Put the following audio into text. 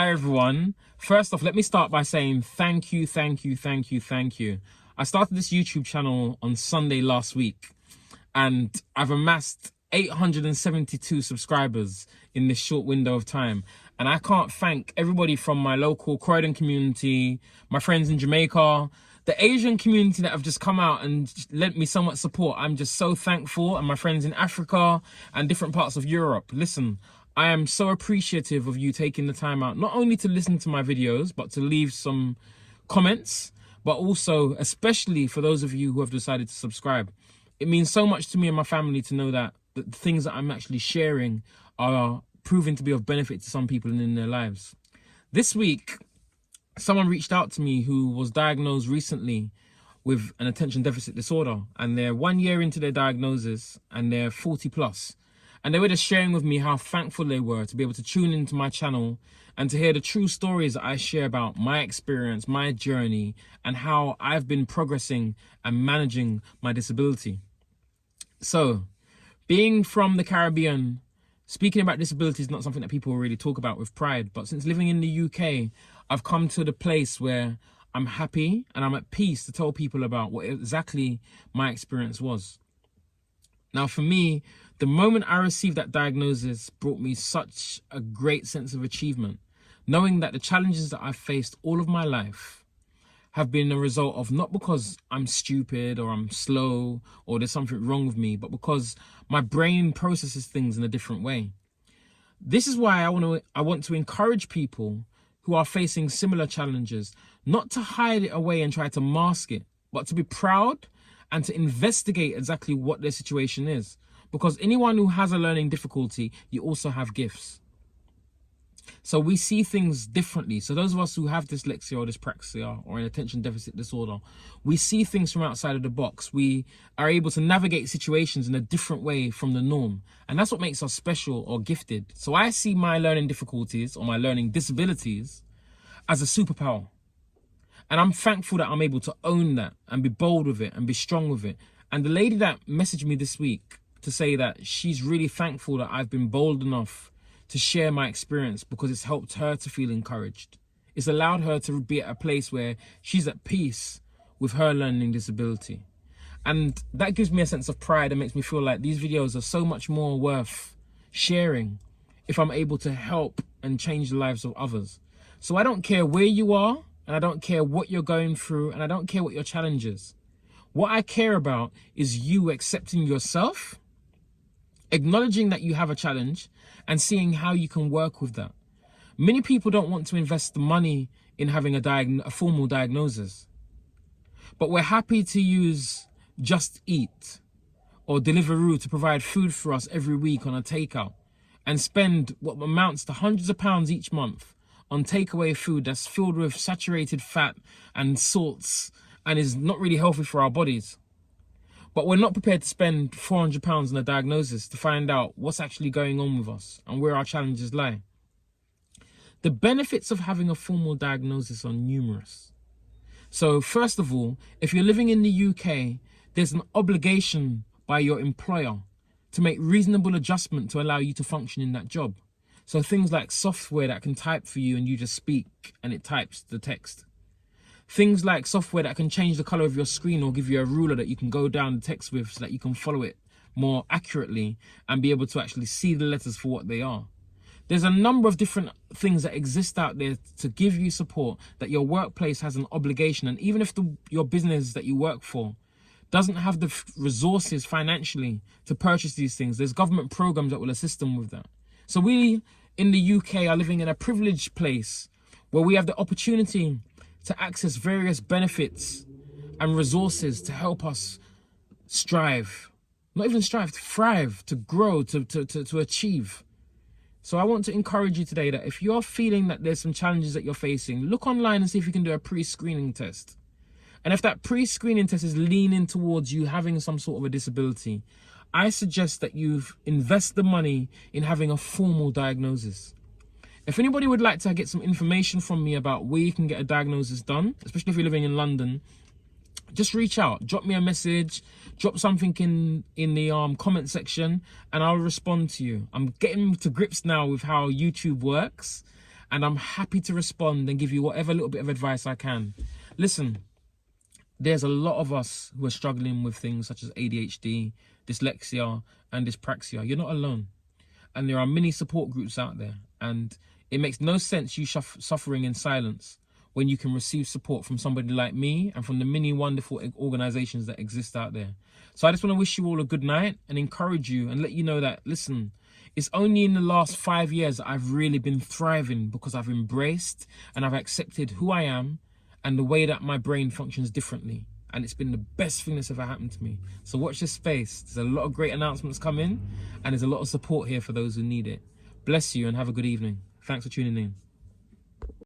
Hi everyone. First off, let me start by saying thank you. I started this YouTube channel on Sunday last week and I've amassed 872 subscribers in this short window of time. And I can't thank everybody from my local Croydon community, my friends in Jamaica, the Asian community that have just come out and lent me so much support. I'm just so thankful, and my friends in Africa and different parts of Europe. Listen, I am so appreciative of you taking the time out, not only to listen to my videos, but to leave some comments, but also, especially for those of you who have decided to subscribe. It means so much to me and my family to know that the things that I'm actually sharing are proving to be of benefit to some people and in their lives. This week, someone reached out to me who was diagnosed recently with an attention deficit disorder, and they're 1 year into their diagnosis and they're 40 plus. And they were just sharing with me how thankful they were to be able to tune into my channel and to hear the true stories that I share about my experience, my journey, and how I've been progressing and managing my disability. So, being from the Caribbean, speaking about disability is not something that people really talk about with pride. But since living in the UK, I've come to the place where I'm happy and I'm at peace to tell people about what exactly my experience was. Now, for me, the moment I received that diagnosis brought me such a great sense of achievement, knowing that the challenges that I've faced all of my life have been a result of not because I'm stupid or I'm slow or there's something wrong with me, but because my brain processes things in a different way. This is why I want to encourage people who are facing similar challenges, not to hide it away and try to mask it, but to be proud and to investigate exactly what their situation is. Because anyone who has a learning difficulty, you also have gifts. So we see things differently. So those of us who have dyslexia or dyspraxia or an attention deficit disorder, we see things from outside of the box. We are able to navigate situations in a different way from the norm. And that's what makes us special or gifted. So I see my learning difficulties or my learning disabilities as a superpower. And I'm thankful that I'm able to own that and be bold with it and be strong with it. And the lady that messaged me this week to say that she's really thankful that I've been bold enough to share my experience because it's helped her to feel encouraged. It's allowed her to be at a place where she's at peace with her learning disability. And that gives me a sense of pride and makes me feel like these videos are so much more worth sharing if I'm able to help and change the lives of others. So I don't care where you are, and I don't care what you're going through, and I don't care what your challenge is. What I care about is you accepting yourself, acknowledging that you have a challenge, and seeing how you can work with that. Many people don't want to invest the money in having a formal diagnosis, but we're happy to use Just Eat or Deliveroo to provide food for us every week on a takeout and spend what amounts to hundreds of pounds each month on takeaway food that's filled with saturated fat and salts and is not really healthy for our bodies. But we're not prepared to spend £400 on a diagnosis to find out what's actually going on with us and where our challenges lie. The benefits of having a formal diagnosis are numerous. So first of all, if you're living in the UK, there's an obligation by your employer to make reasonable adjustment to allow you to function in that job. So things like software that can type for you and you just speak and it types the text. Things like software that can change the color of your screen or give you a ruler that you can go down the text with so that you can follow it more accurately and be able to actually see the letters for what they are. There's a number of different things that exist out there to give you support that your workplace has an obligation. And even if your business that you work for doesn't have the resources financially to purchase these things, there's government programs that will assist them with that. So we in the UK are living in a privileged place where we have the opportunity to access various benefits and resources to help us strive, not even strive, to thrive, to grow, to achieve. So I want to encourage you today that if you're feeling that there's some challenges that you're facing, look online and see if you can do a pre-screening test. And if that pre-screening test is leaning towards you having some sort of a disability, I suggest that you invest the money in having a formal diagnosis. If anybody would like to get some information from me about where you can get a diagnosis done, especially if you're living in London, just reach out, drop me a message, drop something in the comment section, and I'll respond to you. I'm getting to grips now with how YouTube works, And I'm happy to respond and give you whatever little bit of advice I can. Listen, there's a lot of us who are struggling with things such as ADHD, dyslexia, and dyspraxia. You're not alone. And there are many support groups out there. And it makes no sense you suffering in silence when you can receive support from somebody like me and from the many wonderful organizations that exist out there. So I just want to wish you all a good night and encourage you and let you know that, listen, it's only in the last 5 years that I've really been thriving because I've embraced and I've accepted who I am and the way that my brain functions differently. And it's been the best thing that's ever happened to me. So watch this space. There's a lot of great announcements coming and there's a lot of support here for those who need it. Bless you and have a good evening. Thanks for tuning in.